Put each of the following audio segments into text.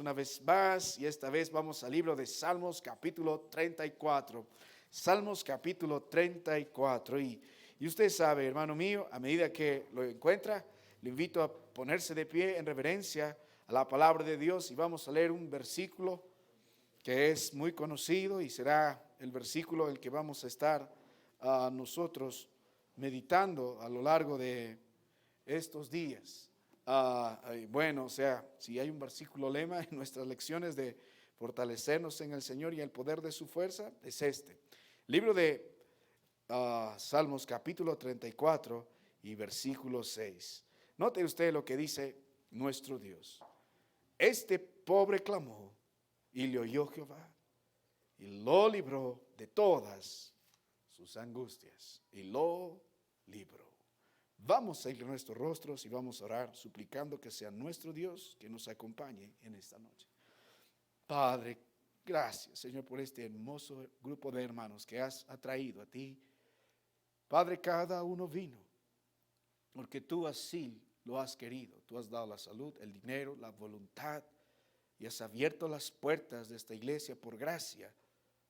una vez más y esta vez vamos al libro de Salmos capítulo 34. Salmos capítulo 34 y usted sabe, hermano mío, a medida que lo encuentra, le invito a ponerse de pie en reverencia a la palabra de Dios y vamos a leer un versículo que es muy conocido y será el versículo el que vamos a estar nosotros meditando a lo largo de estos días. Bueno, o sea, si hay un versículo lema en nuestras lecciones de fortalecernos en el Señor y el poder de su fuerza, es este. Libro de Salmos capítulo 34 y versículo 6. Note usted lo que dice nuestro Dios. Este pobre clamó y le oyó Jehová y lo libró de todas sus angustias y lo libró. Vamos a ir a nuestros rostros y vamos a orar suplicando que sea nuestro Dios que nos acompañe en esta noche. Padre, gracias Señor por este hermoso grupo de hermanos que has atraído a ti. Padre, cada uno vino porque tú así lo has querido. Tú has dado la salud, el dinero, la voluntad y has abierto las puertas de esta iglesia por gracia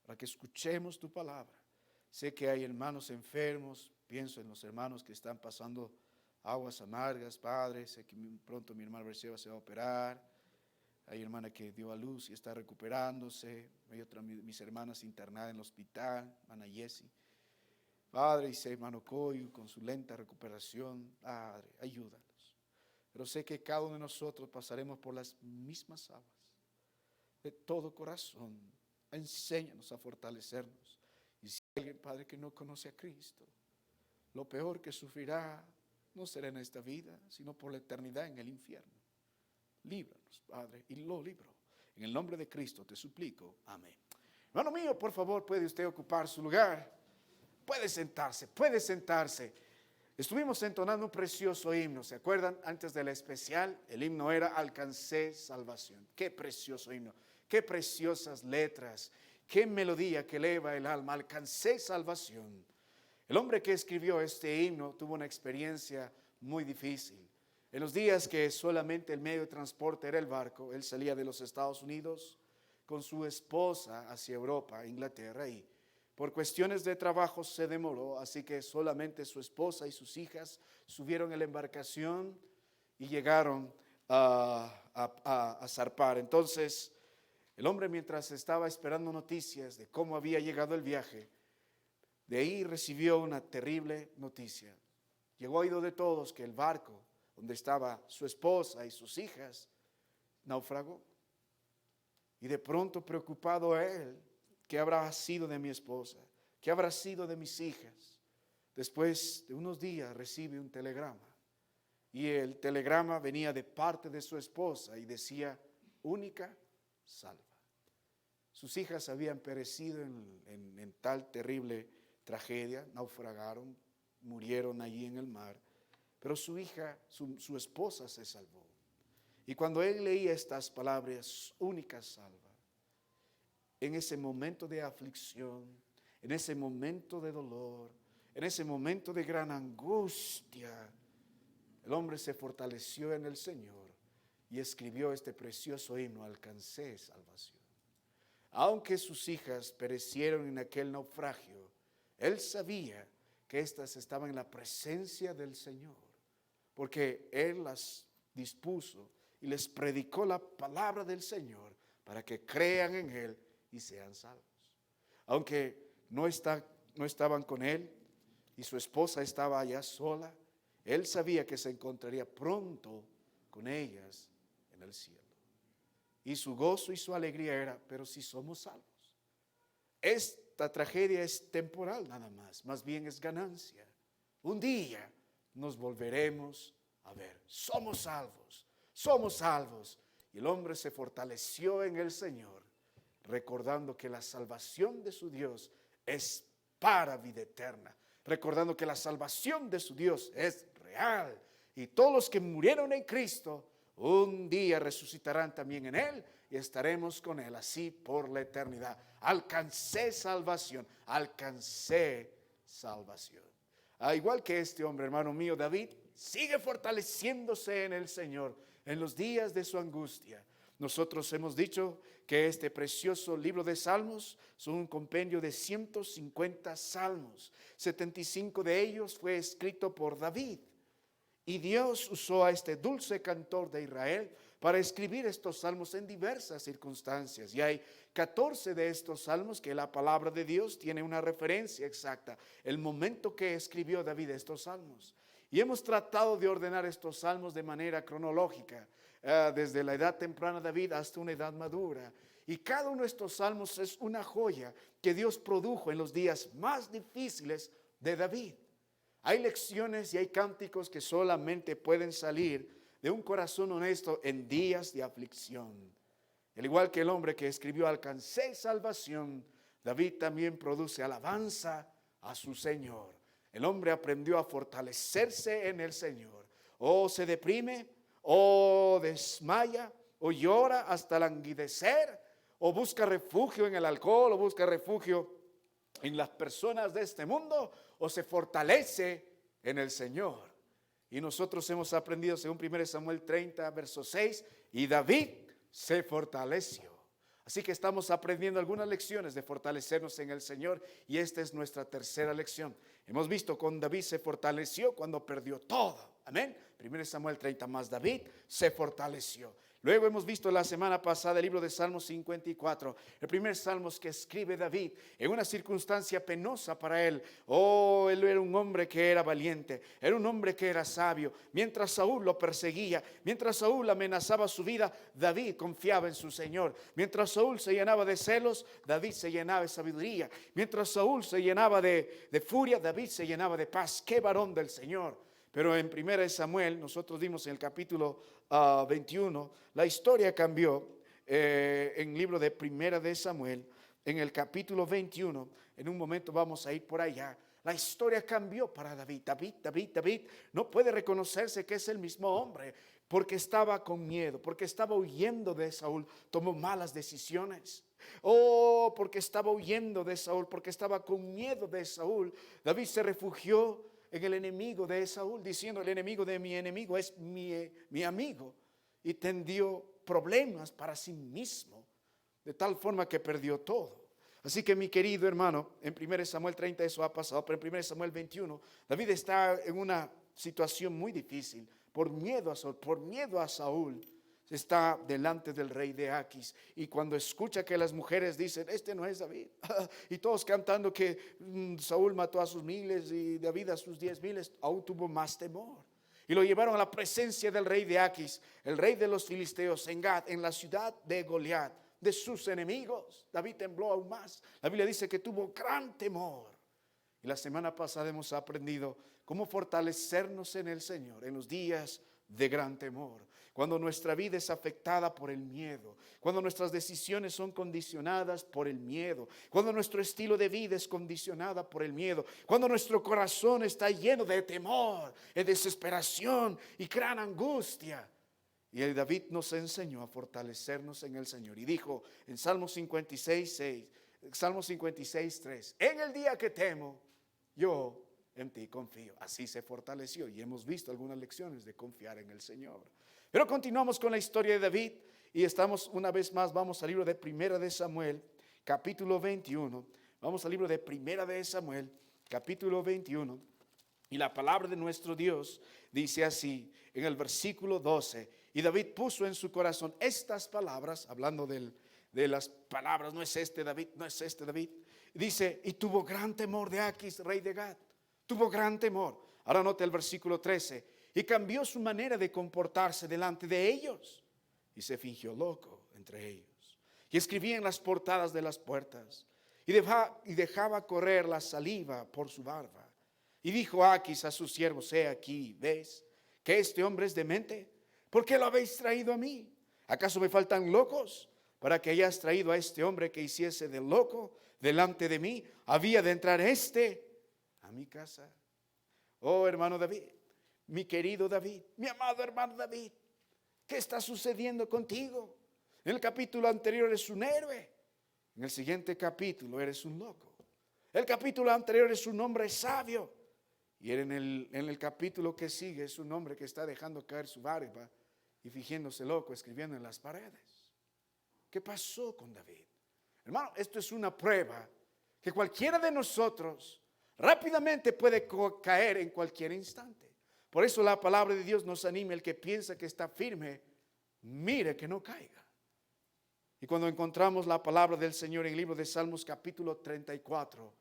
para que escuchemos tu palabra. Sé que hay hermanos enfermos, pienso en los hermanos que están pasando aguas amargas, Padre. Sé que pronto mi hermana Berceba se va a operar. Hay hermana que dio a luz y está recuperándose. Hay otra, mis hermanas internadas en el hospital, hermana Jessie. Padre, y sé hermano Coyu con su lenta recuperación. Padre, ayúdanos. Pero sé que cada uno de nosotros pasaremos por las mismas aguas. De todo corazón, enséñanos a fortalecernos. Y si hay alguien, Padre, que no conoce a Cristo, lo peor que sufrirá no será en esta vida, sino por la eternidad en el infierno. Líbranos, Padre, y lo libró. En el nombre de Cristo te suplico. Amén. Hermano mío, por favor, puede usted ocupar su lugar. Puede sentarse, puede sentarse. Estuvimos entonando un precioso himno. ¿Se acuerdan? Antes del especial, el himno era Alcancé salvación. Qué precioso himno, qué preciosas letras. Qué melodía que eleva el alma. Alcancé salvación. El hombre que escribió este himno tuvo una experiencia muy difícil. En los días que solamente el medio de transporte era el barco, él salía de los Estados Unidos con su esposa hacia Europa, Inglaterra, y por cuestiones de trabajo se demoró, así que solamente su esposa y sus hijas subieron en la embarcación y llegaron a zarpar. Entonces, el hombre, mientras estaba esperando noticias de cómo había llegado el viaje, de ahí recibió una terrible noticia. Llegó a oído de todos que el barco donde estaba su esposa y sus hijas naufragó. Y de pronto, preocupado él, ¿qué habrá sido de mi esposa? ¿Qué habrá sido de mis hijas? Después de unos días recibe un telegrama. Y el telegrama venía de parte de su esposa y decía, única, salva. Sus hijas habían perecido en tal terrible tragedia, naufragaron, murieron allí en el mar, pero su hija, su esposa se salvó. Y cuando él leía estas palabras, única salva, en ese momento de aflicción, en ese momento de dolor, en ese momento de gran angustia, el hombre se fortaleció en el Señor y escribió este precioso himno, Alcancé salvación. Aunque sus hijas perecieron en aquel naufragio, él sabía que éstas estaban en la presencia del Señor, porque él las dispuso y les predicó la palabra del Señor para que crean en él y sean salvos. Aunque no estaban con él y su esposa estaba allá sola, él sabía que se encontraría pronto con ellas en el cielo. Y su gozo y su alegría era, pero si somos salvos. Esta tragedia es temporal nada más bien es ganancia. Un día nos volveremos a ver. Somos salvos, somos salvos. Y el hombre se fortaleció en el Señor, recordando que la salvación de su Dios es para vida eterna. Recordando que la salvación de su Dios es real. Y todos los que murieron en Cristo, un día resucitarán también en Él y estaremos con Él así por la eternidad. Alcancé salvación, alcancé salvación. Igual que este hombre, hermano mío, David, sigue fortaleciéndose en el Señor en los días de su angustia. Nosotros hemos dicho que este precioso libro de Salmos son un compendio de 150 salmos. 75 de ellos fue escrito por David. Y Dios usó a este dulce cantor de Israel para escribir estos salmos en diversas circunstancias. Y hay 14 de estos salmos que la palabra de Dios tiene una referencia exacta, el momento que escribió David estos salmos. Y hemos tratado de ordenar estos salmos de manera cronológica, desde la edad temprana de David hasta una edad madura. Y cada uno de estos salmos es una joya que Dios produjo en los días más difíciles de David. Hay lecciones y hay cánticos que solamente pueden salir de un corazón honesto en días de aflicción. Al igual que el hombre que escribió alcancé salvación, David también produce alabanza a su Señor. El hombre aprendió a fortalecerse en el Señor. O se deprime, o desmaya, o llora hasta languidecer, o busca refugio en el alcohol, o busca refugio en las personas de este mundo, o se fortalece en el Señor. Y nosotros hemos aprendido según 1 Samuel 30, verso 6, y David se fortaleció. Así que estamos aprendiendo algunas lecciones de fortalecernos en el Señor, y esta es nuestra tercera lección. Hemos visto con David se fortaleció cuando perdió todo. Amén. 1 Samuel 30, más David se fortaleció. Luego hemos visto la semana pasada el libro de Salmos 54, el primer salmo que escribe David en una circunstancia penosa para él. Oh, él era un hombre que era valiente, era un hombre que era sabio. Mientras Saúl lo perseguía, mientras Saúl amenazaba su vida, David confiaba en su Señor. Mientras Saúl se llenaba de celos, David se llenaba de sabiduría. Mientras Saúl se llenaba de furia, David se llenaba de paz. ¡Qué varón del Señor! Pero en 1 Samuel, nosotros vimos en el capítulo 21, la historia cambió en el libro de 1 Samuel, en el capítulo 21, en un momento vamos a ir por allá. La historia cambió para David. David no puede reconocerse que es el mismo hombre, porque estaba con miedo, porque estaba huyendo de Saúl, tomó malas decisiones. Oh, porque estaba huyendo de Saúl, porque estaba con miedo de Saúl, David se refugió en el enemigo de Saúl, diciendo: el enemigo de mi enemigo es mi amigo, y tendió problemas para sí mismo, de tal forma que perdió todo. Así que, mi querido hermano, en 1 Samuel 30 eso ha pasado, pero en 1 Samuel 21 David está en una situación muy difícil por miedo a Saúl. Está delante del rey de Aquis, y cuando escucha que las mujeres dicen: este no es David, y todos cantando que Saúl mató a sus miles y David a sus 10,000, aún tuvo más temor, y lo llevaron a la presencia del rey de Aquis, el rey de los filisteos, en Gat, en la ciudad de Goliat, de sus enemigos. David tembló aún más. La Biblia dice que tuvo gran temor. Y la semana pasada hemos aprendido cómo fortalecernos en el Señor en los días de gran temor. Cuando nuestra vida es afectada por el miedo, cuando nuestras decisiones son condicionadas por el miedo, cuando nuestro estilo de vida es condicionada por el miedo, cuando nuestro corazón está lleno de temor, de desesperación y gran angustia. Y el David nos enseñó a fortalecernos en el Señor. Y dijo en Salmo 56, 3: en el día que temo, yo en ti confío. Así se fortaleció, y hemos visto algunas lecciones de confiar en el Señor. Pero continuamos con la historia de David, y estamos una vez más, vamos al libro de 1 Samuel, capítulo 21. Vamos al libro de 1 Samuel, capítulo 21. Y la palabra de nuestro Dios dice así, en el versículo 12: y David puso en su corazón estas palabras, hablando de las palabras, no es este David, dice: y tuvo gran temor de Aquis, rey de Gat. Tuvo gran temor. Ahora note el versículo 13: y cambió su manera de comportarse delante de ellos, y se fingió loco entre ellos, y escribía en las portadas de las puertas, y dejaba correr la saliva por su barba. Y dijo Aquis a sus siervos: he aquí, ¿ves que este hombre es demente? ¿Por qué lo habéis traído a mí? ¿Acaso me faltan locos para que hayas traído a este hombre que hiciese de loco delante de mí? ¿Había de entrar a mi casa? Oh, hermano David, mi querido David, mi amado hermano David, ¿qué está sucediendo contigo? En el capítulo anterior eres un héroe, en el siguiente capítulo eres un loco. El capítulo anterior es un hombre sabio, y en el capítulo que sigue es un hombre que está dejando caer su barba y fingiéndose loco, escribiendo en las paredes. ¿Qué pasó con David? Hermano, esto es una prueba que cualquiera de nosotros rápidamente puede caer en cualquier instante. Por eso la palabra de Dios nos anima: el que piensa que está firme, mire que no caiga. Y cuando encontramos la palabra del Señor en el libro de Salmos capítulo 34,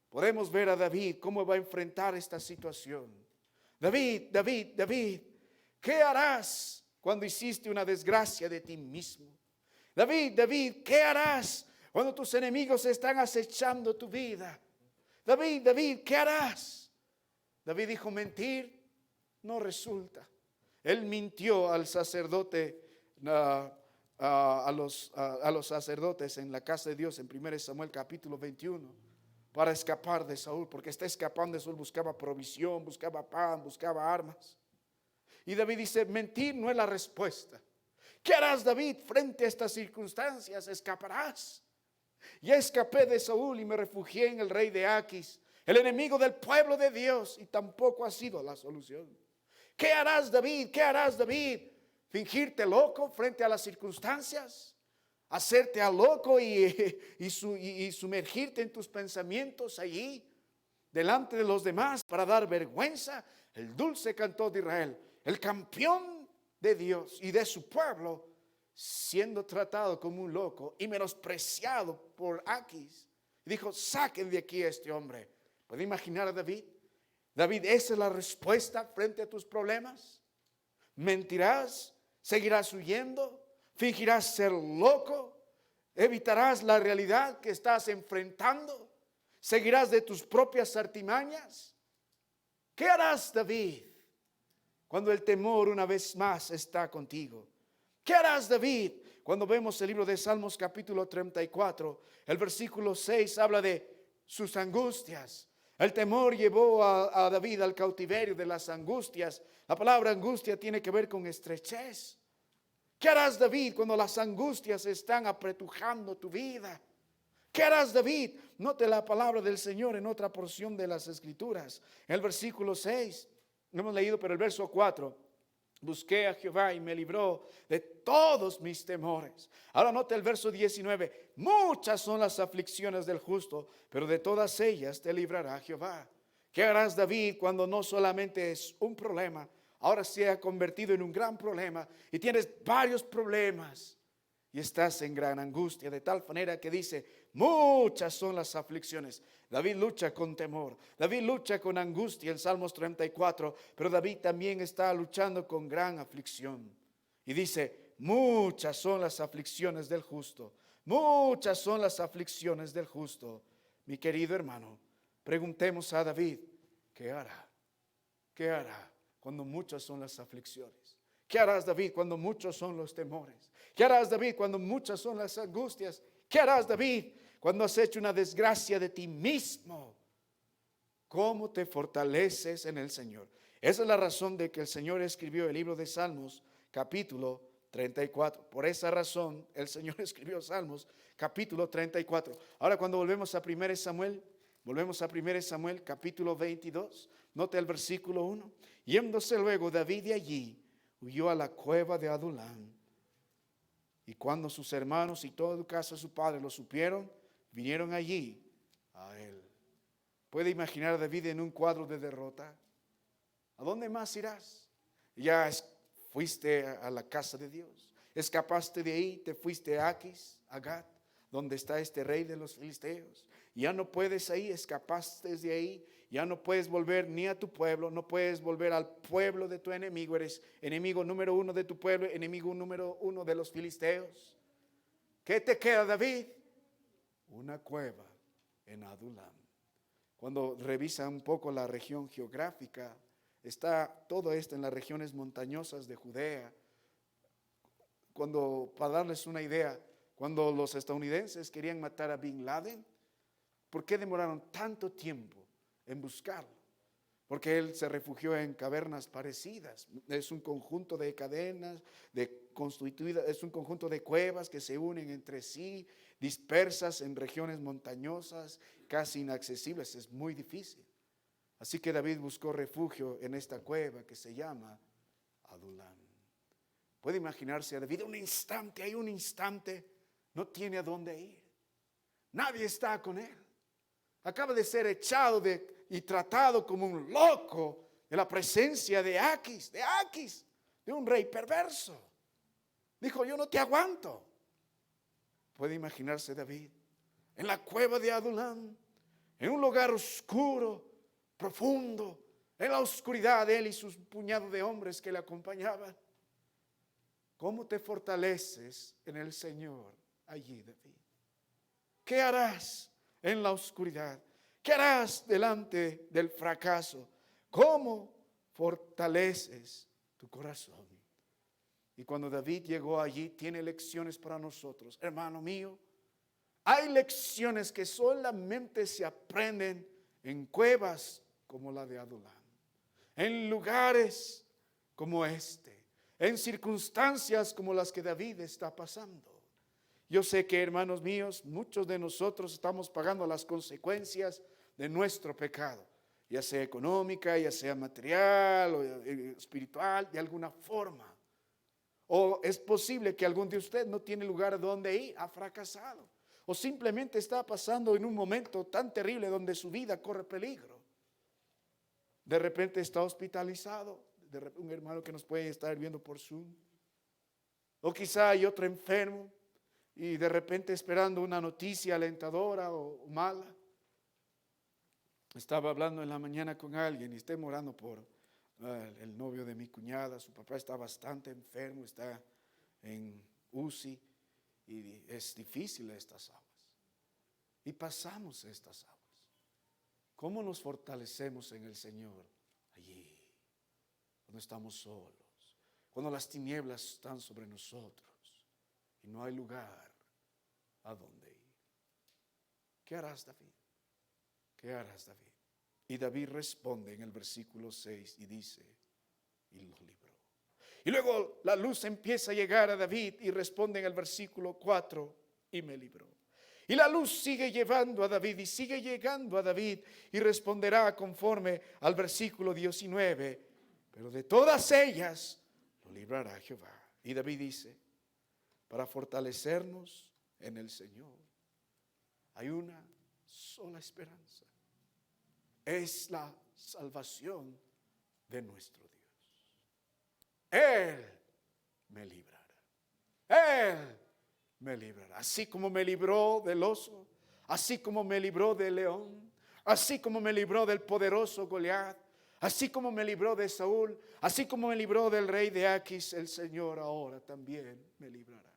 podemos ver a David cómo va a enfrentar esta situación. David, ¿qué harás cuando hiciste una desgracia de ti mismo? David, ¿qué harás cuando tus enemigos están acechando tu vida? David, ¿qué harás? David dijo: mentir no resulta. Él mintió al sacerdote, a los sacerdotes en la casa de Dios en 1 Samuel capítulo 21, para escapar de Saúl, porque está escapando de Saúl. Buscaba provisión, buscaba pan, buscaba armas. Y David dice: mentir no es la respuesta. ¿Qué harás, David, frente a estas circunstancias? Escaparás. Ya escapé de Saúl y me refugié en el rey de Aquis, el enemigo del pueblo de Dios, y tampoco ha sido la solución. ¿Qué harás, David? ¿Qué harás, David? ¿Fingirte loco frente a las circunstancias? ¿Hacerte a loco y sumergirte en tus pensamientos allí, delante de los demás, para dar vergüenza? El dulce cantor de Israel, el campeón de Dios y de su pueblo, siendo tratado como un loco y menospreciado por Aquis, dijo: saquen de aquí a este hombre. ¿Puede imaginar a David? David, ¿esa es la respuesta frente a tus problemas? ¿Mentirás? ¿Seguirás huyendo? ¿Fingirás ser loco? ¿Evitarás la realidad que estás enfrentando? ¿Seguirás de tus propias artimañas? ¿Qué harás, David, cuando el temor una vez más está contigo? ¿Qué harás, David? Cuando vemos el libro de Salmos capítulo 34, el versículo 6 habla de sus angustias. El temor llevó a David al cautiverio de las angustias. La palabra angustia tiene que ver con estrechez. ¿Qué harás, David, cuando las angustias están apretujando tu vida? ¿Qué harás, David? Note la palabra del Señor en otra porción de las Escrituras. En el versículo 6, no hemos leído, pero el verso 4. Busqué a Jehová y me libró de todos mis temores. Ahora note el verso 19. Muchas son las aflicciones del justo, pero de todas ellas te librará Jehová. ¿Qué harás, David, cuando no solamente es un problema, ahora se ha convertido en un gran problema y tienes varios problemas y estás en gran angustia? De tal manera que dice: muchas son las aflicciones. David lucha con temor, David lucha con angustia en Salmos 34, pero David también está luchando con gran aflicción. Y dice: muchas son las aflicciones del justo, muchas son las aflicciones del justo. Mi querido hermano, preguntemos a David: ¿qué hará? ¿Qué hará cuando muchas son las aflicciones? ¿Qué harás, David, cuando muchos son los temores? ¿Qué harás, David, cuando muchas son las angustias? ¿Qué harás, David, cuando has hecho una desgracia de ti mismo? ¿Cómo te fortaleces en el Señor? Esa es la razón de que el Señor escribió el libro de Salmos, capítulo 34. Por esa razón el Señor escribió Salmos, capítulo 34. Ahora, cuando volvemos a 1 Samuel, capítulo 22. Note el versículo 1. Yéndose luego David de allí, huyó a la cueva de Adulam. Y cuando sus hermanos y toda casa de su padre lo supieron, vinieron allí a él. ¿Puede imaginar a David en un cuadro de derrota? ¿A dónde más irás? Ya fuiste a la casa de Dios. Escapaste de ahí, te fuiste a Aquis, a Gat, donde está este rey de los filisteos. Ya no puedes ahí, escapaste de ahí. Ya no puedes volver ni a tu pueblo, no puedes volver al pueblo de tu enemigo. Eres enemigo número 1 de tu pueblo, enemigo número 1 de los filisteos. ¿Qué te queda, David? Una cueva en Adulam. Cuando revisa un poco la región geográfica, está todo esto en las regiones montañosas de Judea. Para darles una idea, cuando los estadounidenses querían matar a Bin Laden, ¿por qué demoraron tanto tiempo en buscarlo? Porque él se refugió en cavernas parecidas. Es un conjunto de cadenas constituidas, es un conjunto de cuevas que se unen entre sí, dispersas en regiones montañosas, casi inaccesibles. Es muy difícil. Así que David buscó refugio en esta cueva que se llama Adulam. ¿Puede imaginarse a David? Hay un instante No tiene a dónde ir. Nadie está con él. Acaba de ser echado y tratado como un loco en la presencia de Aquis, de un rey perverso. Dijo, yo no te aguanto. Puede imaginarse David en la cueva de Adulam, en un lugar oscuro, profundo, en la oscuridad, él y sus puñado de hombres que le acompañaban. ¿Cómo te fortaleces en el Señor allí, David? ¿Qué harás en la oscuridad? ¿Qué harás delante del fracaso? ¿Cómo fortaleces tu corazón? Y cuando David llegó allí, tiene lecciones para nosotros. Hermano mío, hay lecciones que solamente se aprenden en cuevas como la de Adulam, en lugares como este, en circunstancias como las que David está pasando. Yo sé que, hermanos míos, muchos de nosotros estamos pagando las consecuencias de nuestro pecado, ya sea económica, ya sea material o espiritual, de alguna forma. O es posible que algún de ustedes no tiene lugar a donde ir, ha fracasado, o simplemente está pasando en un momento tan terrible donde su vida corre peligro. De repente está hospitalizado, un hermano que nos puede estar viendo por Zoom, o quizá hay otro enfermo y de repente esperando una noticia alentadora o mala. Estaba hablando en la mañana con alguien y estoy orando por el novio de mi cuñada. Su papá está bastante enfermo, está en UCI y es difícil estas aguas. Y pasamos estas aguas. ¿Cómo nos fortalecemos en el Señor allí? Cuando estamos solos, cuando las tinieblas están sobre nosotros y no hay lugar a donde ir. ¿Qué harás, David? ¿Qué harás, David? Y David responde en el versículo 6 y dice, y los libró. Y luego la luz empieza a llegar a David y responde en el versículo 4, y me libró. Y la luz sigue llevando a David y sigue llegando a David y responderá conforme al versículo 19, pero de todas ellas lo librará Jehová. Y David dice, para fortalecernos en el Señor hay una sola esperanza. Es la salvación de nuestro Dios. Él me librará. Él me librará. Así como me libró del oso, así como me libró del león, así como me libró del poderoso Goliat, así como me libró de Saúl, así como me libró del rey de Aquis, el Señor ahora también me librará.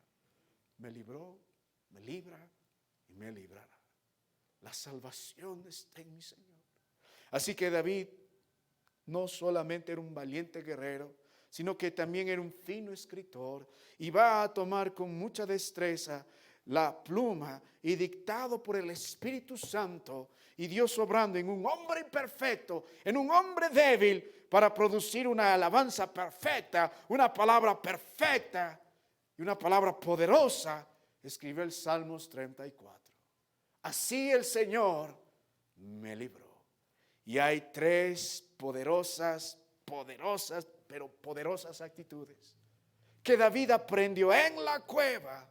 Me libró, me libra y me librará. La salvación está en mi Señor. Así que David no solamente era un valiente guerrero, sino que también era un fino escritor y va a tomar con mucha destreza la pluma y dictado por el Espíritu Santo y Dios obrando en un hombre imperfecto, en un hombre débil, para producir una alabanza perfecta, una palabra perfecta y una palabra poderosa, escribió el Salmos 34. Así el Señor me libró. Y hay tres poderosas, pero poderosas actitudes que David aprendió en la cueva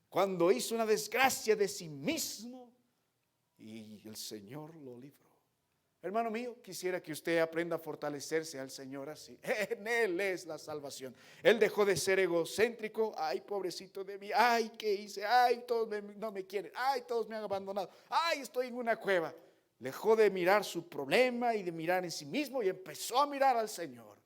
cuando hizo una desgracia de sí mismo y el Señor lo libró. Hermano mío, quisiera que usted aprenda a fortalecerse al Señor así. En Él es la salvación. Él dejó de ser egocéntrico. Ay, pobrecito de mí. Ay, ¿qué hice? Ay, todos no me quieren. Ay, todos me han abandonado. Ay, estoy en una cueva. Dejó de mirar su problema y de mirar en sí mismo y empezó a mirar al Señor.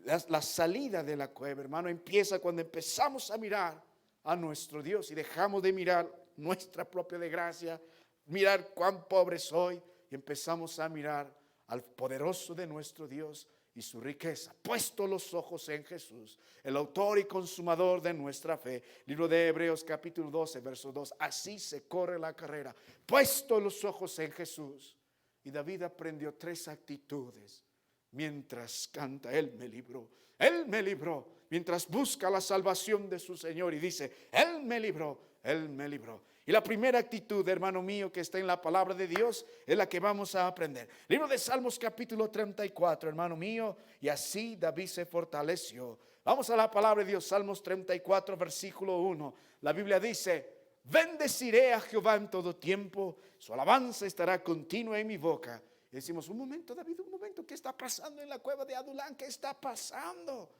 La salida de la cueva, hermano, empieza cuando empezamos a mirar a nuestro Dios y dejamos de mirar nuestra propia desgracia, mirar cuán pobre soy y empezamos a mirar al poderoso de nuestro Dios y su riqueza. Puesto los ojos en Jesús, el autor y consumador de nuestra fe. Libro de Hebreos capítulo 12, verso 2. Así se corre la carrera. Puesto los ojos en Jesús. Y David aprendió tres actitudes mientras canta. Él me libró. Él me libró. Mientras busca la salvación de su Señor y dice, Él me libró. Él me libró. Y la primera actitud, hermano mío, que está en la palabra de Dios, es la que vamos a aprender. Libro de Salmos capítulo 34, hermano mío. Y así David se fortaleció Vamos a la palabra de Dios, Salmos 34, versículo 1. La Biblia dice: bendeciré a Jehová en todo tiempo, su alabanza estará continua en mi boca. Y decimos: un momento, David, un momento, ¿qué está pasando en la cueva de Adulán? ¿Qué está pasando?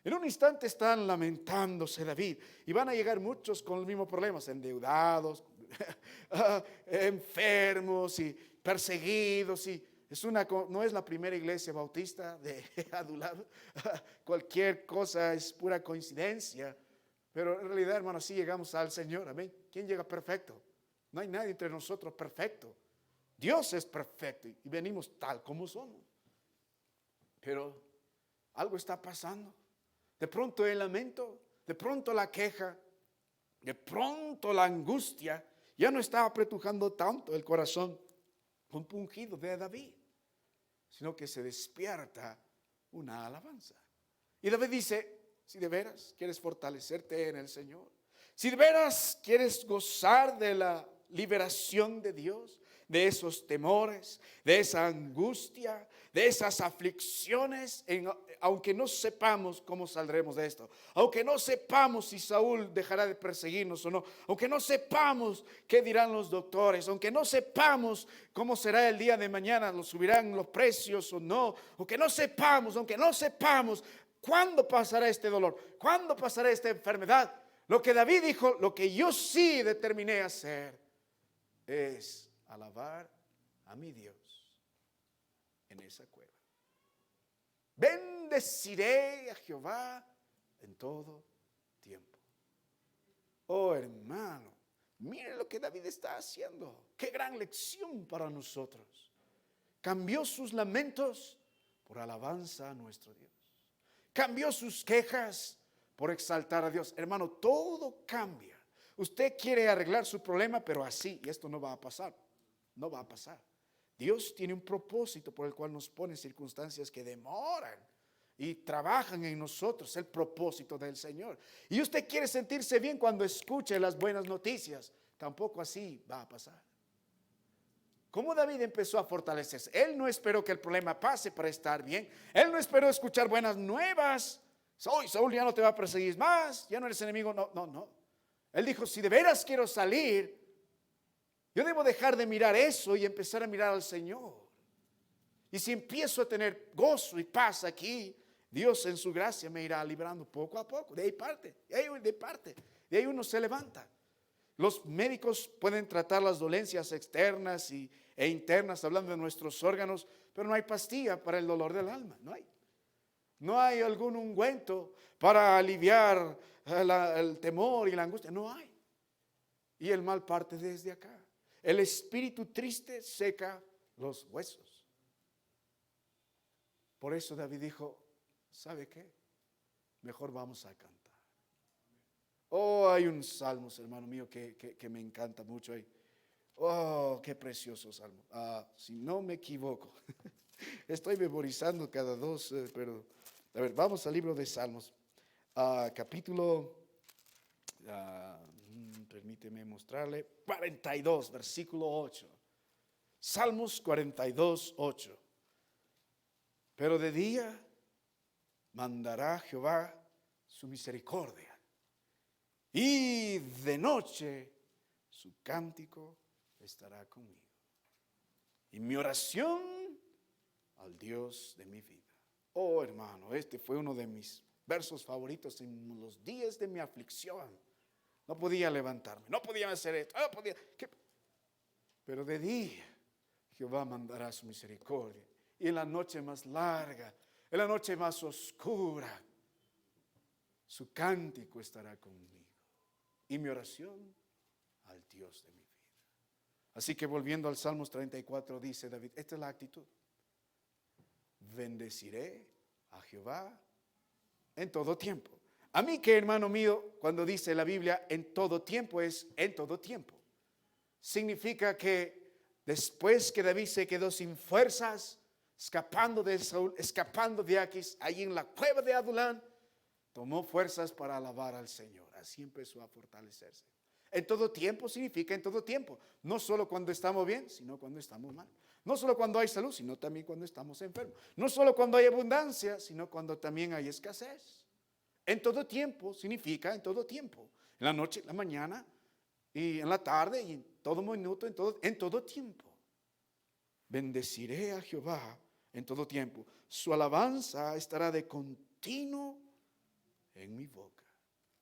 En un instante están lamentándose, David, y van a llegar muchos con los mismos problemas, endeudados, enfermos y perseguidos. Y no es la primera iglesia bautista de Adulán. Cualquier cosa es pura coincidencia. Pero en realidad, hermano, así llegamos al Señor. Amén. ¿Quién llega perfecto? No hay nadie entre nosotros perfecto. Dios es perfecto y venimos tal como somos. Pero algo está pasando. De pronto el lamento, de pronto la queja, de pronto la angustia ya no está apretujando tanto el corazón compungido de David, sino que se despierta una alabanza. Y David dice: si de veras quieres fortalecerte en el Señor, si de veras quieres gozar de la liberación de Dios, de esos temores, de esa angustia, de esas aflicciones, aunque no sepamos cómo saldremos de esto, aunque no sepamos si Saúl dejará de perseguirnos o no, aunque no sepamos qué dirán los doctores, aunque no sepamos cómo será el día de mañana, lo subirán los precios o no, aunque no sepamos cuándo pasará este dolor, cuándo pasará esta enfermedad, lo que David dijo, lo que yo sí determiné hacer es alabar a mi Dios en esa cueva. Bendeciré a Jehová en todo tiempo. Oh, hermano, mire lo que David está haciendo. Qué gran lección para nosotros. Cambió sus lamentos por alabanza a nuestro Dios. Cambió sus quejas por exaltar a Dios. Hermano, todo cambia. Usted quiere arreglar su problema, pero así, y esto no va a pasar. No va a pasar. Dios tiene un propósito por el cual nos pone circunstancias que demoran y trabajan en nosotros, el propósito del Señor. Y usted quiere sentirse bien cuando escuche las buenas noticias. Tampoco así va a pasar. ¿Cómo David empezó a fortalecerse? Él no esperó que el problema pase para estar bien. Él no esperó escuchar buenas nuevas. Saúl ya no te va a perseguir más, ya no eres enemigo. No. Él dijo: si de veras quiero salir, yo debo dejar de mirar eso y empezar a mirar al Señor. Y si empiezo a tener gozo y paz aquí, Dios en su gracia me irá librando poco a poco. De ahí uno se levanta. Los médicos pueden tratar las dolencias externas e internas, hablando de nuestros órganos, pero no hay pastilla para el dolor del alma. No hay algún ungüento para aliviar el temor y la angustia. No hay. Y el mal parte desde acá. El espíritu triste seca los huesos. Por eso David dijo: ¿sabe qué? Mejor vamos a cantar. Oh, hay un salmo, hermano mío, que me encanta mucho ahí. Oh, qué precioso salmo. Si no me equivoco, estoy memorizando cada dos, pero a ver, vamos al libro de Salmos, capítulo, permíteme mostrarle, 42, versículo 8. Salmos 42, 8. Pero de día mandará Jehová su misericordia, y de noche su cántico estará conmigo, y mi oración al Dios de mi vida. Oh, hermano, este fue uno de mis versos favoritos en los días de mi aflicción. No podía levantarme, no podía hacer esto, no podía. Pero de día Jehová mandará su misericordia, y en la noche más larga, en la noche más oscura, su cántico estará conmigo, y mi oración al Dios de mi vida. Así que volviendo al Salmos 34, dice David, esta es la actitud: bendeciré a Jehová en todo tiempo. A mí, que hermano mío, cuando dice la Biblia en todo tiempo, es en todo tiempo. Significa que después que David se quedó sin fuerzas, escapando de Saúl, escapando de Aquis, ahí en la cueva de Adulán, tomó fuerzas para alabar al Señor. Así empezó a fortalecerse. En todo tiempo significa en todo tiempo. No solo cuando estamos bien, sino cuando estamos mal. No solo cuando hay salud, sino también cuando estamos enfermos. No solo cuando hay abundancia, sino cuando también hay escasez. En todo tiempo significa en todo tiempo. En la noche, en la mañana y en la tarde y en todo minuto, en todo tiempo. Bendeciré a Jehová en todo tiempo. Su alabanza estará de continuo en mi boca.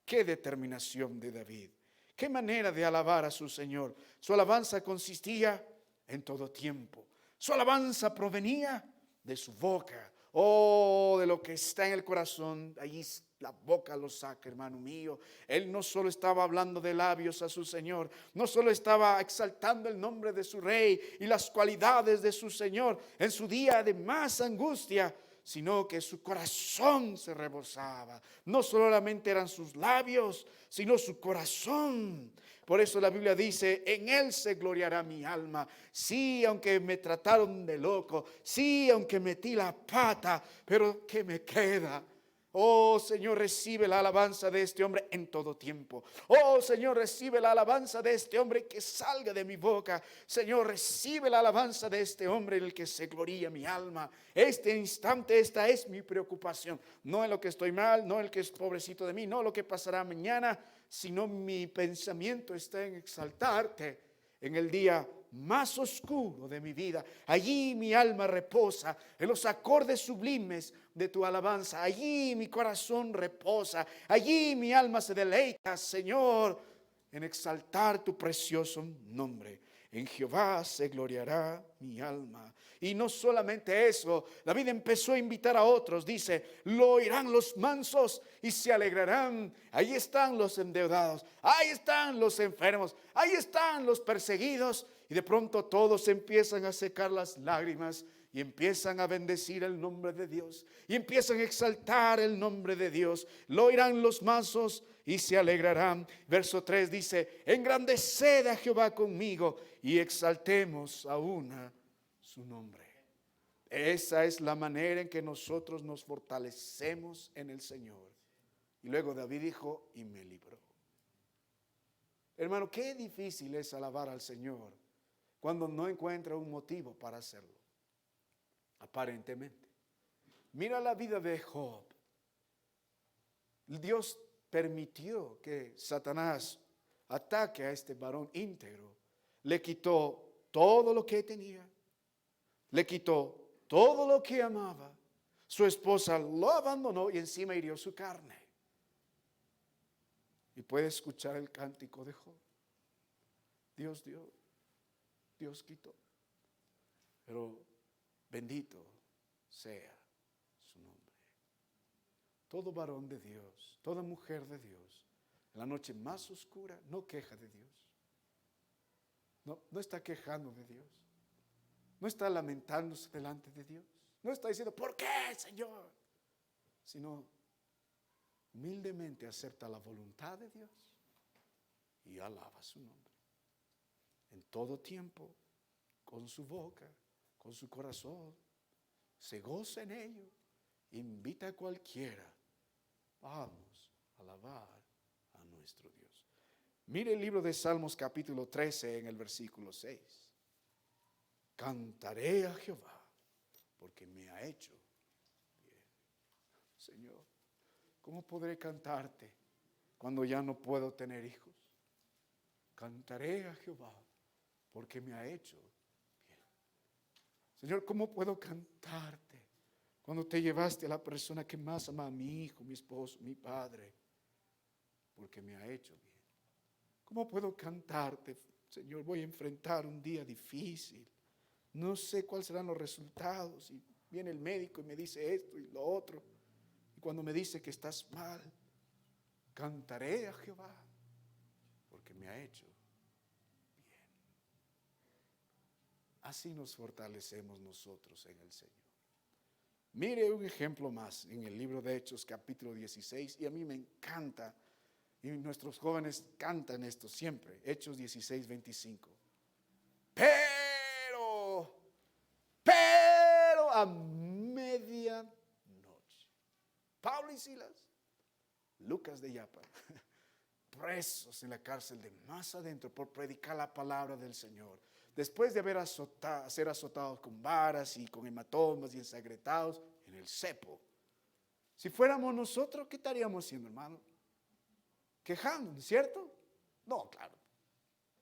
Qué determinación de David. Qué manera de alabar a su Señor. Su alabanza consistía en todo tiempo. Su alabanza provenía de su boca. Oh, de lo que está en el corazón, allí la boca lo saca, hermano mío. Él no solo estaba hablando de labios a su Señor, no solo estaba exaltando el nombre de su Rey y las cualidades de su Señor en su día de más angustia, sino que su corazón se rebosaba. No solamente eran sus labios, sino su corazón. Por eso la Biblia dice, en Él se gloriará mi alma. Sí, aunque me trataron de loco, sí, aunque metí la pata, pero ¿qué me queda? Oh Señor, recibe la alabanza de este hombre en todo tiempo. Oh Señor, recibe la alabanza de este hombre que salga de mi boca. Señor, recibe la alabanza de este hombre en el que se gloría mi alma. Este instante, esta es mi preocupación. No en lo que estoy mal, no en el que es pobrecito de mí, no lo que pasará mañana, sino mi pensamiento está en exaltarte en el día más oscuro de mi vida. Allí mi alma reposa en los acordes sublimes de tu alabanza. Allí mi corazón reposa. Allí mi alma se deleita, Señor, en exaltar tu precioso nombre. En Jehová se gloriará mi alma. Y no solamente eso, David empezó a invitar a otros. Dice, lo oirán los mansos y se alegrarán. Ahí están los endeudados, ahí están los enfermos, ahí están los perseguidos. Y de pronto todos empiezan a secar las lágrimas y empiezan a bendecir el nombre de Dios. Y empiezan a exaltar el nombre de Dios. Lo oirán los mansos y se alegrarán. Verso 3 dice, engrandeced a Jehová conmigo y exaltemos aún su nombre. Esa es la manera en que nosotros nos fortalecemos en el Señor. Y luego David dijo, y me libró. Hermano, qué difícil es alabar al Señor cuando no encuentra un motivo para hacerlo, aparentemente. Mira la vida de Job. Dios permitió que Satanás ataque a este varón íntegro. Le quitó todo lo que tenía. Le quitó todo lo que amaba. Su esposa lo abandonó y encima hirió su carne. Y puede escuchar el cántico de Job. Dios dio, Dios quitó. Pero bendito sea su nombre. Todo varón de Dios, toda mujer de Dios, en la noche más oscura no queja de Dios. No está quejando de Dios. No está lamentándose delante de Dios. No está diciendo, ¿por qué, Señor? Sino humildemente acepta la voluntad de Dios y alaba su nombre. En todo tiempo, con su boca, con su corazón, se goza en ello. Invita a cualquiera. Vamos a alabar a nuestro Dios. Mire el libro de Salmos capítulo 13 en el versículo 6. Cantaré a Jehová porque me ha hecho bien. Señor, ¿cómo podré cantarte cuando ya no puedo tener hijos? Cantaré a Jehová porque me ha hecho bien. Señor, ¿cómo puedo cantarte cuando te llevaste a la persona que más ama a mi hijo, mi esposo, mi padre? Porque me ha hecho bien. ¿Cómo puedo cantarte, Señor? Voy a enfrentar un día difícil. No sé cuáles serán los resultados. Y viene el médico y me dice esto y lo otro. Y cuando me dice que estás mal, cantaré a Jehová porque me ha hecho bien. Así nos fortalecemos nosotros en el Señor. Mire un ejemplo más en el libro de Hechos capítulo 16. Y a mí me encanta. Y nuestros jóvenes cantan esto siempre. Hechos 16, 25. Pero a medianoche, Pablo y Silas, Lucas de Yapa, presos en la cárcel de más adentro por predicar la palabra del Señor. Después de ser azotados con varas y con hematomas y ensangrentados en el cepo, Si fuéramos nosotros, ¿qué estaríamos haciendo, hermano? Quejando, ¿no es cierto? No, claro.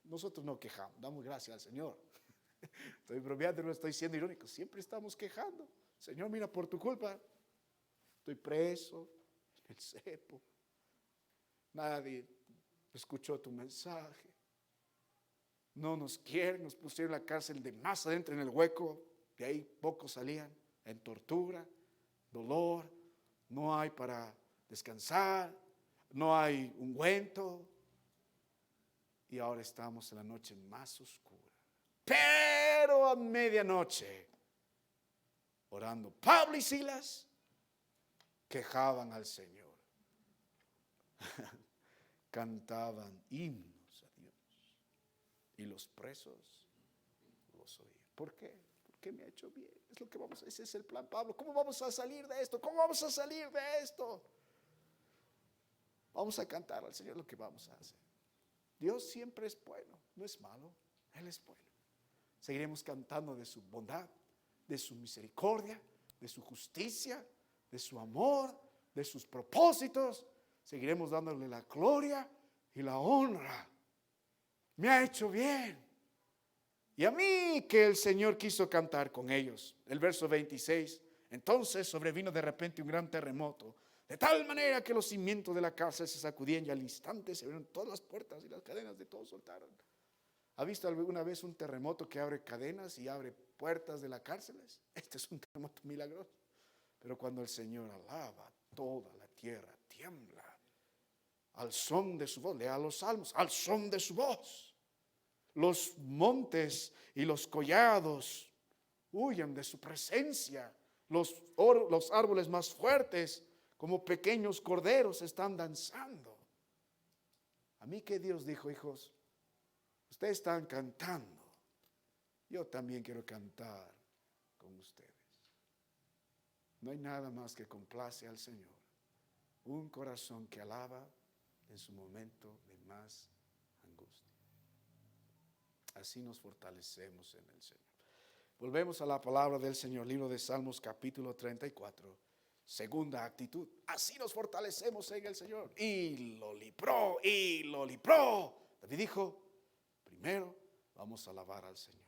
Nosotros no quejamos, damos gracias al Señor. Estoy bromeando, no estoy siendo irónico. Siempre estamos quejando. Señor, mira, por tu culpa estoy preso en el cepo. Nadie escuchó tu mensaje. No nos quieren, nos pusieron en la cárcel de más adentro en el hueco. De ahí pocos salían en tortura, dolor. No hay para descansar. No hay ungüento. Y ahora estamos en la noche más oscura. Pero a medianoche, orando, Pablo y Silas quejaban al Señor. Cantaban himnos a Dios. Y los presos los oían. ¿Por qué? Porque me ha hecho bien. Es lo que vamos, ese es el plan, Pablo. ¿Cómo vamos a salir de esto? ¿Cómo vamos a salir de esto? Vamos a cantar al Señor lo que vamos a hacer. Dios siempre es bueno, no es malo, Él es bueno. Seguiremos cantando de su bondad, de su misericordia, de su justicia, de su amor, de sus propósitos. Seguiremos dándole la gloria y la honra. Me ha hecho bien. Y a mí que el Señor quiso cantar con ellos. El verso 26. Entonces sobrevino de repente un gran terremoto, de tal manera que los cimientos de la cárcel se sacudían y al instante se abrieron todas las puertas y las cadenas de todos soltaron. ¿Ha visto alguna vez un terremoto que abre cadenas y abre puertas de las cárceles? Este es un terremoto milagroso. Pero cuando el Señor alaba, toda la tierra tiembla. Al son de su voz, lea los salmos, al son de su voz. Los montes y los collados huyen de su presencia. Los árboles más fuertes, como pequeños corderos, están danzando. A mí que Dios dijo, hijos, ustedes están cantando. Yo también quiero cantar con ustedes. No hay nada más que complace al Señor. Un corazón que alaba en su momento de más angustia. Así nos fortalecemos en el Señor. Volvemos a la palabra del Señor, libro de Salmos capítulo 34. Segunda actitud, así nos fortalecemos en el Señor. Y lo libró, y lo libró. David dijo, primero vamos a alabar al Señor.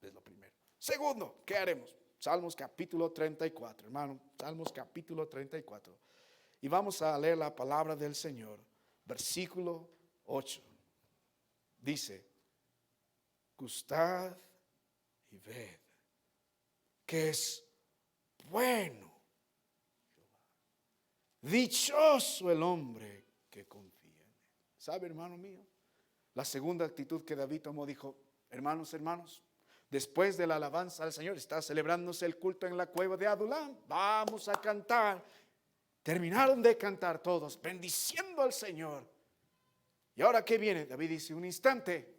Es lo primero. Segundo, ¿qué haremos? Salmos capítulo 34, hermano. Salmos capítulo 34. Y vamos a leer la palabra del Señor. Versículo 8. Dice, gustad y ved que es bueno. Dichoso el hombre que confía en él. ¿Sabe, hermano mío? La segunda actitud que David tomó, dijo, hermanos, después de la alabanza al Señor, está celebrándose el culto en la cueva de Adulam. Vamos a cantar. Terminaron de cantar todos, bendiciendo al Señor. ¿Y ahora qué viene? David dice, un instante.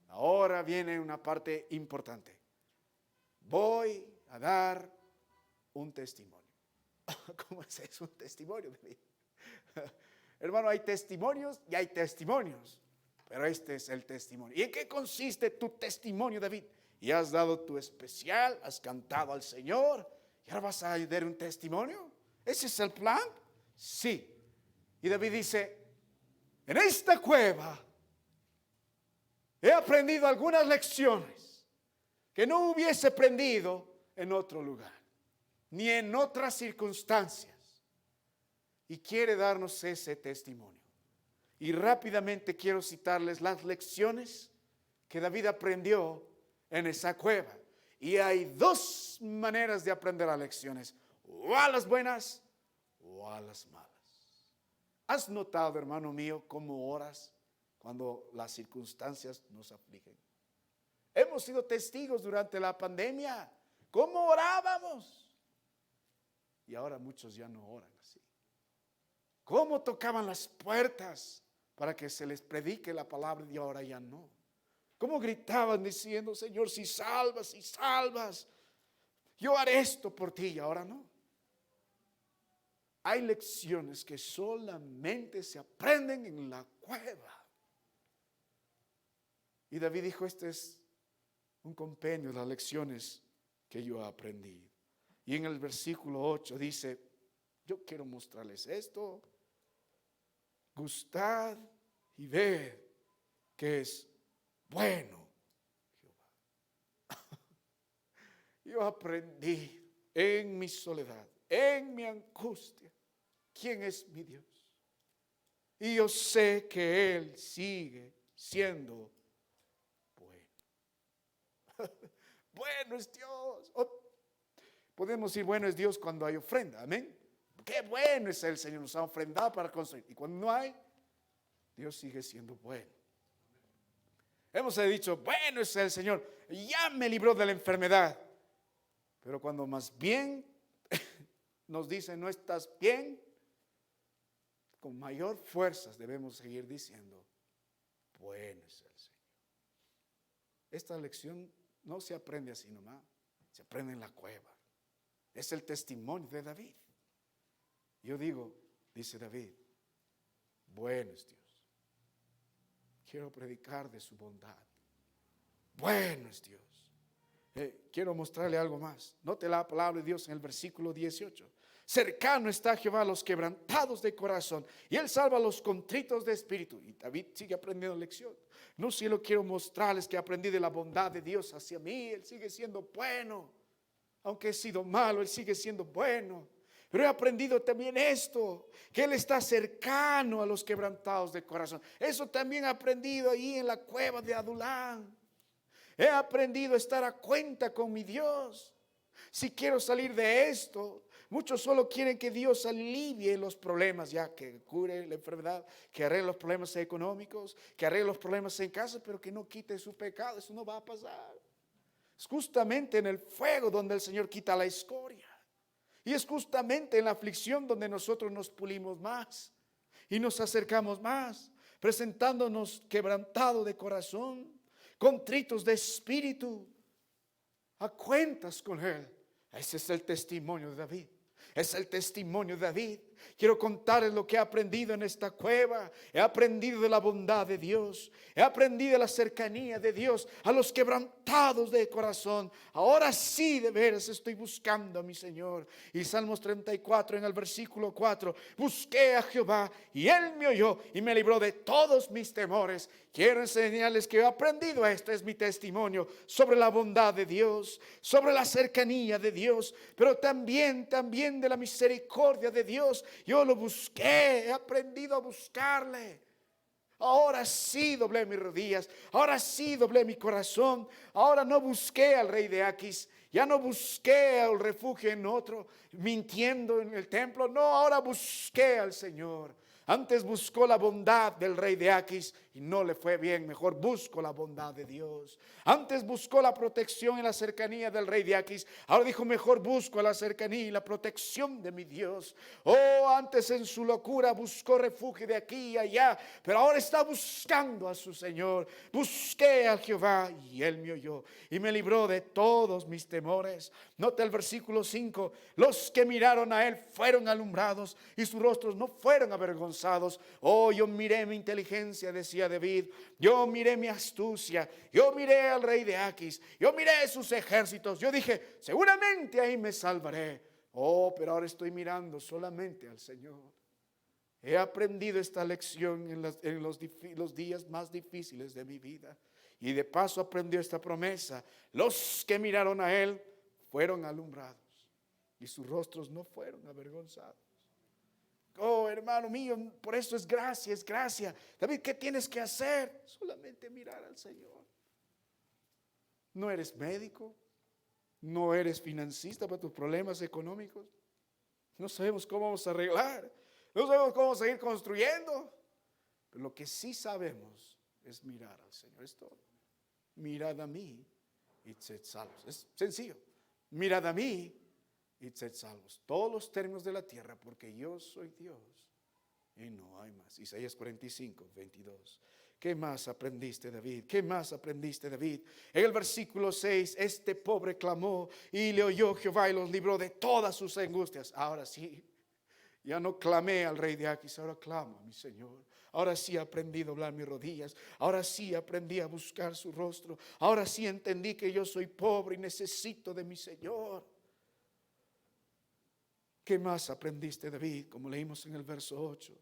Ahora viene una parte importante. Voy a dar un testimonio. ¿Cómo es eso? Un testimonio, David. Hermano, hay testimonios y hay testimonios. Pero este es el testimonio. ¿Y en qué consiste tu testimonio, David? Y has dado tu especial, has cantado al Señor, y ahora vas a dar un testimonio. ¿Ese es el plan? Sí. Y David dice, en esta cueva he aprendido algunas lecciones que no hubiese aprendido en otro lugar, ni en otras circunstancias. Y quiere darnos ese testimonio. Y rápidamente quiero citarles las lecciones que David aprendió en esa cueva. Y hay dos maneras de aprender las lecciones, o a las buenas o a las malas. ¿Has notado, hermano mío, cómo oras cuando las circunstancias nos afligen? Hemos sido testigos durante la pandemia, cómo orábamos. Y ahora muchos ya no oran así. Cómo tocaban las puertas para que se les predique la palabra y ahora ya no. Cómo gritaban diciendo, Señor, si salvas, yo haré esto por ti y ahora no. Hay lecciones que solamente se aprenden en la cueva. Y David dijo, este es un compendio de las lecciones que yo aprendí. Y en el versículo 8 dice, Yo quiero mostrarles esto. Gustad y ved que es bueno Jehová. Yo aprendí en mi soledad, en mi angustia, quién es mi Dios. Y yo sé que Él sigue siendo bueno. Bueno es Dios. Podemos decir bueno es Dios cuando hay ofrenda, amén. Qué bueno es el Señor, nos ha ofrendado para construir. Y cuando no hay, Dios sigue siendo bueno. Hemos dicho, bueno es el Señor, ya me libró de la enfermedad. Pero cuando más bien nos dice no estás bien, con mayor fuerzas debemos seguir diciendo, bueno es el Señor. Esta lección no se aprende así nomás, se aprende en la cueva. Es el testimonio de David. Yo digo, dice David, bueno es Dios. Quiero predicar de su bondad. Bueno es Dios. Quiero mostrarle algo más. Note la palabra de Dios en el versículo 18. Cercano está Jehová a los quebrantados de corazón, y Él salva a los contritos de espíritu. Y David sigue aprendiendo lección. No solo quiero mostrarles que aprendí de la bondad de Dios hacia mí. Él sigue siendo bueno. Aunque he sido malo, Él sigue siendo bueno. Pero he aprendido también esto, que Él está cercano a los quebrantados de corazón. Eso también he aprendido ahí en la cueva de Adulán. He aprendido a estar a cuenta con mi Dios. Si quiero salir de esto, muchos solo quieren que Dios alivie los problemas, ya que cure la enfermedad, que arregle los problemas económicos, que arregle los problemas en casa, pero que no quite su pecado. Eso no va a pasar. Es justamente en el fuego donde el Señor quita la escoria. Y es justamente en la aflicción donde nosotros nos pulimos más y nos acercamos más, presentándonos quebrantados de corazón, contritos de espíritu, a cuentas con Él. Ese es el testimonio de David. Es el testimonio de David. Quiero contarles lo que he aprendido en esta cueva. He aprendido de la bondad de Dios. He aprendido de la cercanía de Dios a los quebrantados de corazón. Ahora sí, de veras estoy buscando a mi Señor. Y Salmos 34 en el versículo 4. Busqué a Jehová y Él me oyó y me libró de todos mis temores. Quiero enseñarles que he aprendido esto. Es mi testimonio sobre la bondad de Dios, sobre la cercanía de Dios, pero también de la misericordia de Dios. Yo lo busqué, he aprendido a buscarle. Ahora sí doblé mis rodillas, ahora sí doblé mi corazón. Ahora no busqué al rey de Aquis, ya no busqué el refugio en otro, mintiendo en el templo. No, ahora busqué al Señor. Antes buscó la bondad del rey de Aquis y no le fue bien. Mejor busco la bondad de Dios. Antes buscó la protección y la cercanía del rey de Aquis. Ahora dijo, mejor busco la cercanía y la protección de mi Dios. Oh, antes en su locura buscó refugio de aquí y allá, pero ahora está buscando a su Señor. Busqué a Jehová y Él me oyó y me libró de todos mis temores. Nota el versículo 5. Los que miraron a Él fueron alumbrados y sus rostros no fueron avergonzados. Oh, yo miré mi inteligencia, decía David. Yo miré mi astucia. Yo miré al rey de Aquis. Yo miré sus ejércitos. Yo dije, seguramente ahí me salvaré. Oh, pero ahora estoy mirando solamente al Señor. He aprendido esta lección en los días más difíciles de mi vida. Y de paso aprendió esta promesa. Los que miraron a Él fueron alumbrados y sus rostros no fueron avergonzados. Oh, hermano mío, por eso es gracia, es gracia. David, ¿qué tienes que hacer? Solamente mirar al Señor. No eres médico, no eres financista para tus problemas económicos. No sabemos cómo vamos a arreglar, no sabemos cómo seguir construyendo. Pero lo que sí sabemos es mirar al Señor. Es todo. Mirad a mí y sed salvos. Es sencillo. Mirad a mí y sed salvos, todos los términos de la tierra, porque yo soy Dios y no hay más. Isaías 45, 22. ¿Qué más aprendiste, David? ¿Qué más aprendiste, David? En el versículo 6, este pobre clamó y le oyó Jehová y los libró de todas sus angustias. Ahora sí, ya no clamé al rey de Aquis, ahora clamo a mi Señor. Ahora sí aprendí a doblar mis rodillas. Ahora sí aprendí a buscar su rostro. Ahora sí entendí que yo soy pobre y necesito de mi Señor. ¿Qué más aprendiste, David? Como leímos en el verso 8.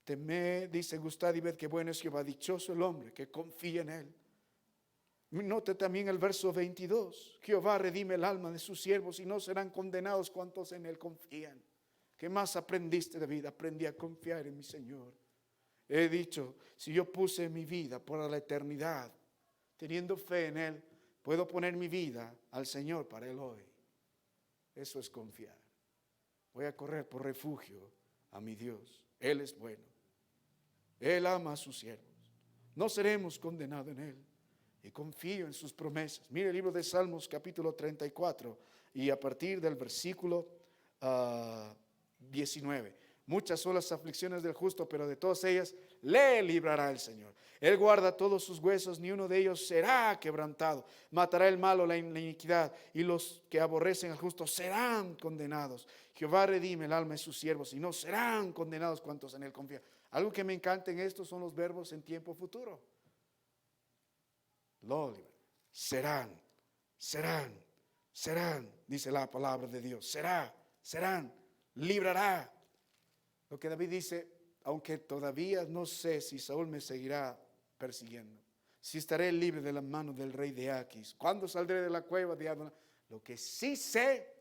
Temed, dice, gustad y ved que bueno es Jehová, dichoso el hombre que confía en él. Note también el verso 22. Jehová redime el alma de sus siervos y no serán condenados cuantos en él confían. ¿Qué más aprendiste, David? Aprendí a confiar en mi Señor. He dicho, si yo puse mi vida por la eternidad, teniendo fe en él, puedo poner mi vida al Señor para él hoy. Eso es confiar. Voy a correr por refugio a mi Dios. Él es bueno. Él ama a sus siervos. No seremos condenados en él. Y confío en sus promesas. Mire el libro de Salmos capítulo 34 y a partir del versículo 19. Muchas son las aflicciones del justo, pero de todas ellas le librará el Señor. Él guarda todos sus huesos, ni uno de ellos será quebrantado. Matará el malo, la iniquidad, y los que aborrecen al justo serán condenados. Jehová redime el alma de sus siervos, y no serán condenados cuantos en él confían. Algo que me encanta en esto son los verbos en tiempo futuro. Lo librará. Serán, dice la palabra de Dios. Serán, librará. Lo que David dice, aunque todavía no sé si Saúl me seguirá persiguiendo, si estaré libre de la mano del rey de Aquis, cuándo saldré de la cueva de Adonai. Lo que sí sé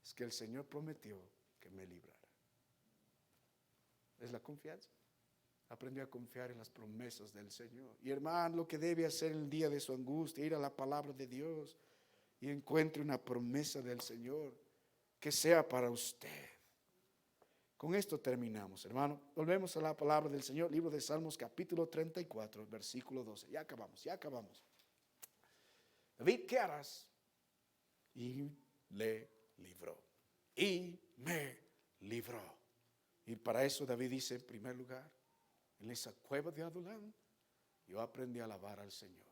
es que el Señor prometió que me librará. Es la confianza. Aprendió a confiar en las promesas del Señor. Y hermano, lo que debe hacer en el día de su angustia, ir a la palabra de Dios y encuentre una promesa del Señor que sea para usted. Con esto terminamos, hermano. Volvemos a la palabra del Señor, libro de Salmos capítulo 34, versículo 12. Ya acabamos. David, ¿qué harás? Y le libró. Y me libró. Y para eso David dice, en primer lugar, en esa cueva de Adulam, yo aprendí a alabar al Señor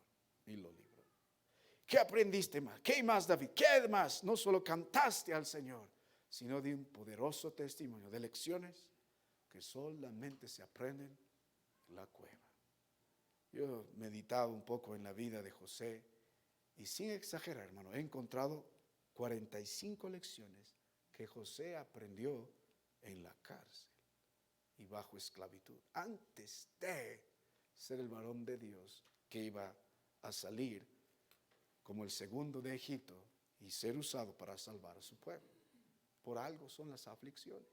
y lo libró. ¿Qué aprendiste más? ¿Qué más, David? ¿Qué más? No solo cantaste al Señor, sino de un poderoso testimonio de lecciones que solamente se aprenden en la cueva. Yo he meditado un poco en la vida de José y sin exagerar, hermano, he encontrado 45 lecciones que José aprendió en la cárcel y bajo esclavitud, antes de ser el varón de Dios que iba a salir como el segundo de Egipto y ser usado para salvar a su pueblo. Por algo son las aflicciones,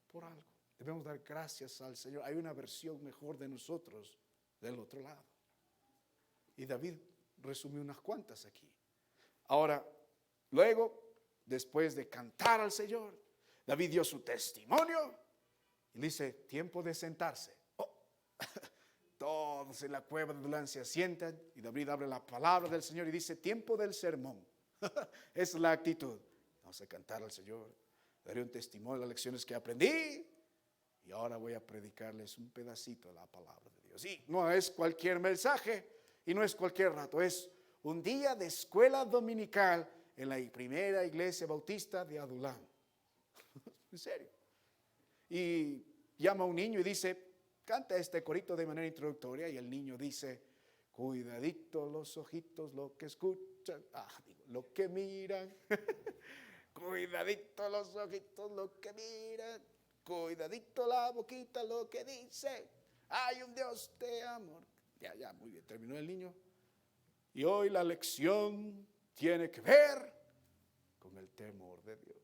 por algo. Debemos dar gracias al Señor. Hay una versión mejor de nosotros del otro lado. Y David resumió unas cuantas aquí. Ahora, luego, después de cantar al Señor, David dio su testimonio y dice, tiempo de sentarse. Todos en la cueva de Adulam se sientan y David abre la palabra del Señor y dice, tiempo del sermón. Esa es la actitud. Vamos a cantar al Señor, daré un testimonio de las lecciones que aprendí y ahora voy a predicarles un pedacito de la palabra de Dios. Y no es cualquier mensaje y no es cualquier rato, es un día de escuela dominical en la primera iglesia bautista de Adulam. En serio. Y llama a un niño y dice, canta este corito de manera introductoria y el niño dice, cuidadito los ojitos, lo que escuchan, lo que miran. Cuidadito los ojitos, lo que miran. Cuidadito la boquita, lo que dice. Hay un Dios de amor. Ya, muy bien, terminó el niño. Y hoy la lección tiene que ver con el temor de Dios.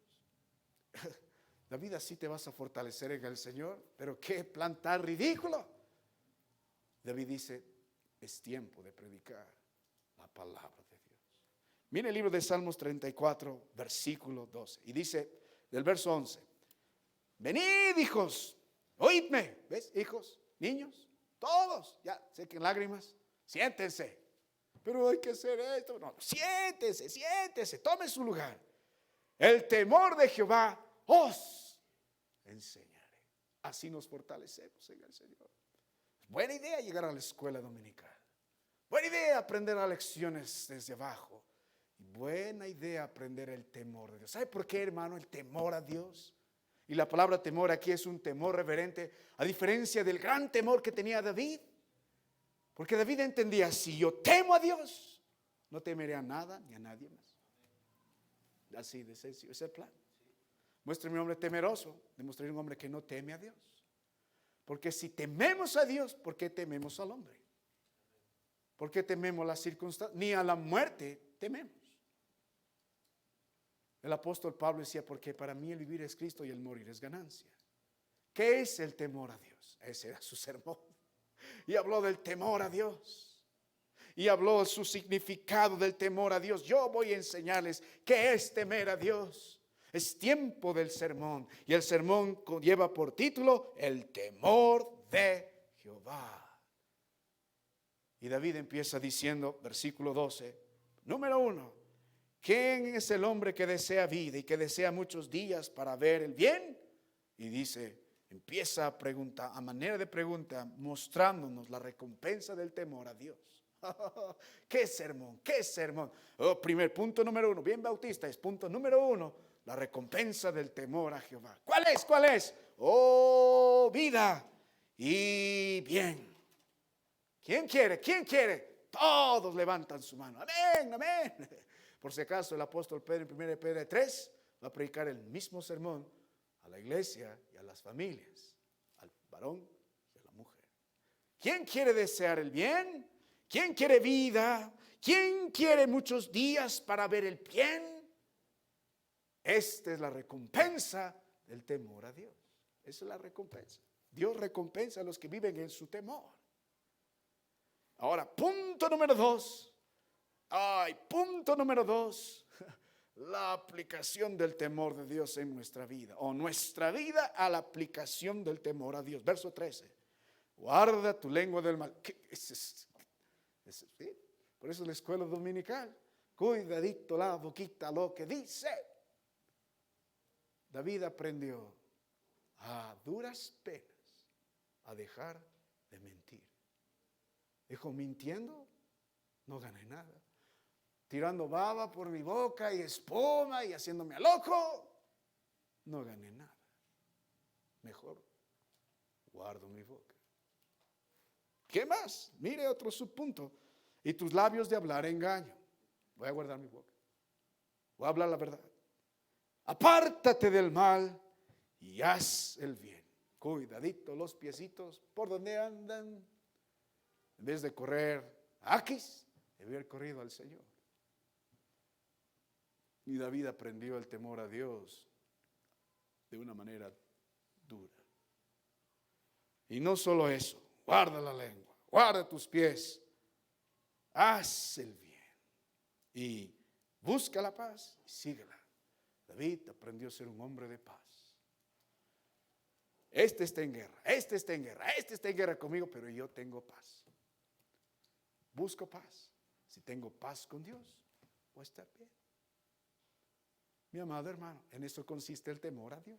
David, así te vas a fortalecer en el Señor. Pero qué plan tan ridículo. David dice, es tiempo de predicar la palabra de Dios. Mire el libro de Salmos 34, versículo 12. Y dice, del verso 11, venid, hijos, oídme. ¿Ves, hijos, niños, todos? Ya sé que en lágrimas, siéntense. Pero hay que hacer esto. No, siéntense, tomen su lugar. El temor de Jehová os enseñaré. Así nos fortalecemos en el Señor. Buena idea llegar a la escuela dominical. Buena idea aprender las lecciones desde abajo. Buena idea aprender el temor de Dios. ¿Sabe por qué, hermano? El temor a Dios. Y la palabra temor aquí es un temor reverente, a diferencia del gran temor que tenía David. Porque David entendía, si yo temo a Dios, no temeré a nada ni a nadie más. Así de sencillo, es el plan. Muéstrame un hombre temeroso, demostraré un hombre que no teme a Dios. Porque si tememos a Dios, ¿por qué tememos al hombre? ¿Por qué tememos las circunstancias? Ni a la muerte tememos. El apóstol Pablo decía, porque para mí el vivir es Cristo y el morir es ganancia. ¿Qué es el temor a Dios? Ese era su sermón. Y habló del temor a Dios. Y habló su significado del temor a Dios. Yo voy a enseñarles qué es temer a Dios. Es tiempo del sermón. Y el sermón lleva por título el temor de Jehová. Y David empieza diciendo, versículo 12, número 1, ¿quién es el hombre que desea vida y que desea muchos días para ver el bien? Y dice, empieza a preguntar, a manera de pregunta, mostrándonos la recompensa del temor a Dios. ¡Qué sermón! ¡Qué sermón! Oh, primer punto número 1, bien bautista, es punto número 1, la recompensa del temor a Jehová. ¿Cuál es? ¿Cuál es? Oh, vida y bien. ¿Quién quiere? ¿Quién quiere? Todos levantan su mano. Amén, amén. Por si acaso el apóstol Pedro en 1 Pedro 3 va a predicar el mismo sermón a la iglesia y a las familias, al varón y a la mujer. ¿Quién quiere desear el bien? ¿Quién quiere vida? ¿Quién quiere muchos días para ver el bien? Esta es la recompensa del temor a Dios. Esa es la recompensa. Dios recompensa a los que viven en su temor. Ahora, punto número 2. Punto número 2. La aplicación del temor de Dios en nuestra vida. O nuestra vida a la aplicación del temor a Dios. Verso 13. Guarda tu lengua del mal. ¿Sí? Por eso la escuela dominical. Cuidadito la boquita lo que dice. David aprendió a duras penas a dejar de mentir. Dijo, mintiendo, no gané nada. Tirando baba por mi boca y espuma y haciéndome a loco, no gané nada. Mejor guardo mi boca. ¿Qué más? Mire otro subpunto. Y tus labios de hablar engaño. Voy a guardar mi boca. Voy a hablar la verdad. Apártate del mal y haz el bien. Cuidadito los piecitos por donde andan. En vez de correr a Aquis, debe haber corrido al Señor. Y David aprendió el temor a Dios de una manera dura. Y no solo eso, guarda la lengua, guarda tus pies, haz el bien y busca la paz y síguela. David aprendió a ser un hombre de paz. Este está en guerra, este está en guerra, este está en guerra conmigo, pero yo tengo paz. Busco paz. Si tengo paz con Dios, voy a estar bien. Mi amado hermano, en eso consiste el temor a Dios.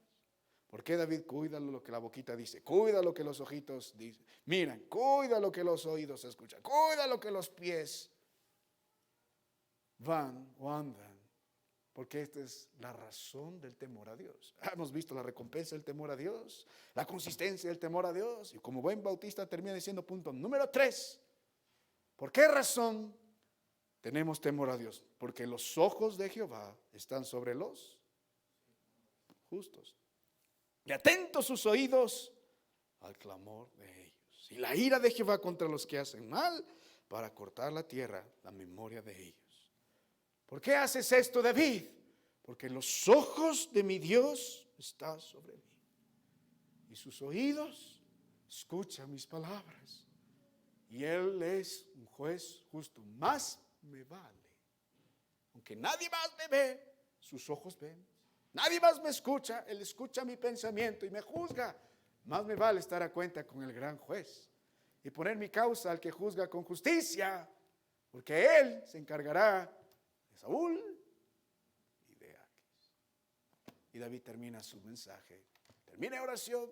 ¿Por qué David cuida lo que la boquita dice? Cuida lo que los ojitos dicen. Miran, cuida lo que los oídos escuchan. Cuida lo que los pies van o andan. Porque esta es la razón del temor a Dios. Hemos visto la recompensa del temor a Dios, la consistencia del temor a Dios. Y como buen bautista termina diciendo punto número 3. ¿Por qué razón tenemos temor a Dios? Porque los ojos de Jehová están sobre los justos. Y atentos sus oídos al clamor de ellos. Y la ira de Jehová contra los que hacen mal, para cortar la tierra, la memoria de ellos. ¿Por qué haces esto, David? Porque los ojos de mi Dios están sobre mí. Y sus oídos escuchan mis palabras. Y Él es un juez justo. Más me vale. Aunque nadie más me ve, sus ojos ven. Nadie más me escucha, Él escucha mi pensamiento y me juzga. Más me vale estar a cuenta con el gran juez y poner mi causa al que juzga con justicia, porque Él se encargará de Saúl y de Aquis. Y David termina su mensaje. Termina oración,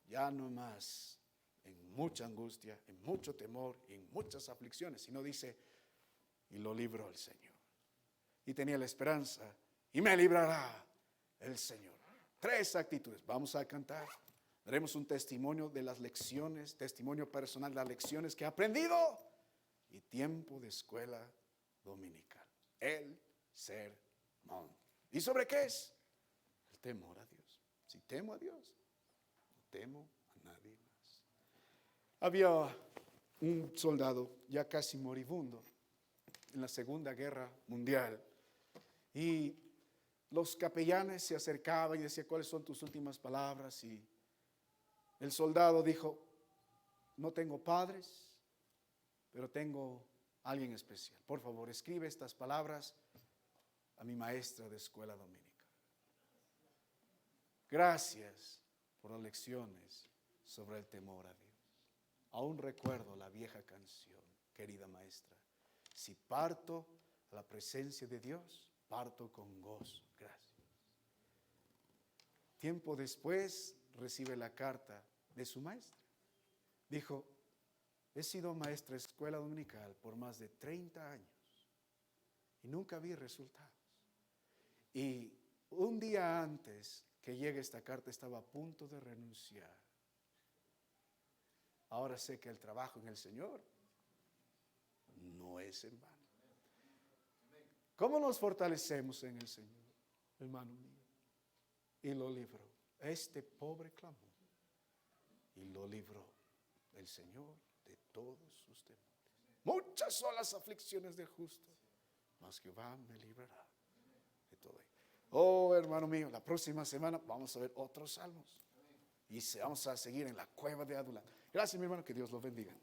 ya no más en mucha angustia, en mucho temor y en muchas aflicciones, sino dice, y lo libró el Señor. Y tenía la esperanza, y me librará el Señor. 3 actitudes. Vamos a cantar. Daremos un testimonio de las lecciones, testimonio personal de las lecciones que he aprendido y tiempo de escuela dominical. El sermón. ¿Y sobre qué es? El temor a Dios. Si temo a Dios, no temo a nadie más. Había un soldado ya casi moribundo en la Segunda Guerra Mundial y los capellanes se acercaban y decían, ¿cuáles son tus últimas palabras? Y el soldado dijo, no tengo padres, pero tengo a alguien especial. Por favor, escribe estas palabras a mi maestra de escuela dominical. Gracias por las lecciones sobre el temor a Dios. Aún recuerdo la vieja canción, querida maestra. Si parto a la presencia de Dios, parto con gozo. Gracias. Tiempo después recibe la carta de su maestra. Dijo, he sido maestra de escuela dominical por más de 30 años y nunca vi resultados. Y un día antes que llegue esta carta estaba a punto de renunciar. Ahora sé que el trabajo en el Señor no es en vano. ¿Cómo nos fortalecemos en el Señor, hermano mío? Y lo libró. Este pobre clamó y lo libró el Señor de todos sus temores. Muchas son las aflicciones del justo, mas Jehová me librará de todo ello. Oh, hermano mío, la próxima semana vamos a ver otros salmos y vamos a seguir en la cueva de Adulam. Gracias, mi hermano, que Dios los bendiga.